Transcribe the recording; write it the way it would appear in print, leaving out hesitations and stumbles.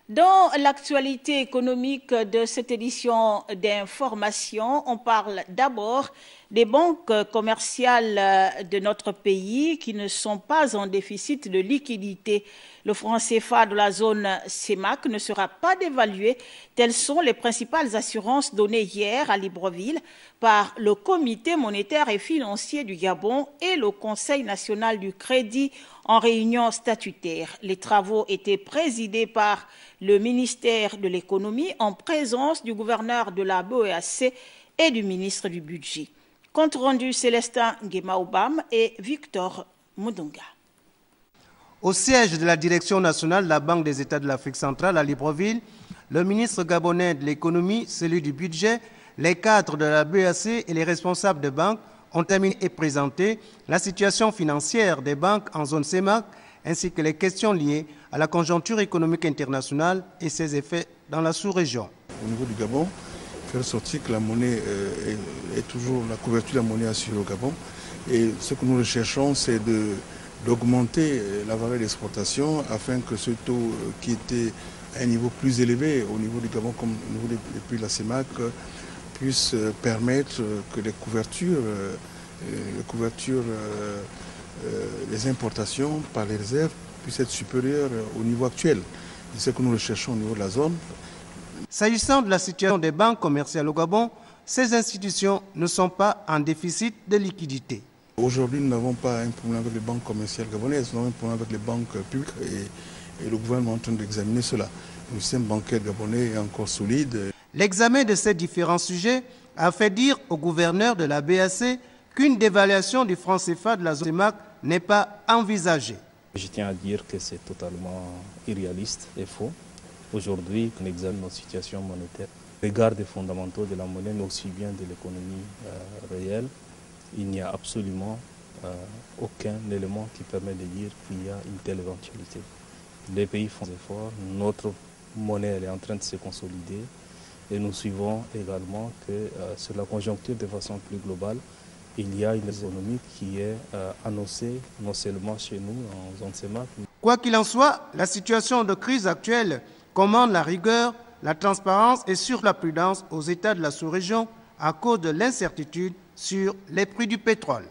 Dans l'actualité économique de cette édition d'information, on parle d'abord des banques commerciales de notre pays qui ne sont pas en déficit de liquidité. Le franc CFA de la zone CEMAC ne sera pas dévalué. Telles sont les principales assurances données hier à Libreville par le Comité monétaire et financier du Gabon et le Conseil national du crédit en réunion statutaire. Les travaux étaient présidés par le ministère de l'économie en présence du gouverneur de la BEAC et du ministre du budget. Compte rendu Célestin Nguemaoubam et Victor Moudonga. Au siège de la Direction nationale de la Banque des États de l'Afrique centrale à Libreville, le ministre gabonais de l'économie, celui du budget, les cadres de la BEAC et les responsables de banques ont terminé et présenté la situation financière des banques en zone CEMAC ainsi que les questions liées à la conjoncture économique internationale et ses effets dans la sous-région. Au niveau du Gabon, faire sortir que la monnaie est toujours la couverture de la monnaie assurée au Gabon. Et ce que nous recherchons, c'est d'augmenter la valeur d'exportation afin que ce taux qui était à un niveau plus élevé au niveau du Gabon comme au niveau des pays de la CEMAC puisse permettre que les couvertures les importations par les réserves puissent être supérieures au niveau actuel. C'est ce que nous recherchons au niveau de la zone. S'agissant de la situation des banques commerciales au Gabon, ces institutions ne sont pas en déficit de liquidité. Aujourd'hui, nous n'avons pas un problème avec les banques commerciales gabonaises, nous avons un problème avec les banques publiques et le gouvernement est en train d'examiner cela. Le système bancaire gabonais est encore solide. L'examen de ces différents sujets a fait dire au gouverneur de la BAC qu'une dévaluation du franc CFA de la zone CEMAC n'est pas envisagée. Je tiens à dire que c'est totalement irréaliste et faux. Aujourd'hui, on examine notre situation monétaire. Regard des fondamentaux de la monnaie, mais aussi bien de l'économie réelle, il n'y a absolument aucun élément qui permet de dire qu'il y a une telle éventualité. Les pays font des efforts, notre monnaie elle est en train de se consolider et nous suivons également que sur la conjoncture de façon plus globale, il y a une économie qui est annoncée non seulement chez nous en zone CEMAC. Quoi qu'il en soit, la situation de crise actuelle commande la rigueur, la transparence et sur la prudence aux États de la sous-région à cause de l'incertitude sur les prix du pétrole.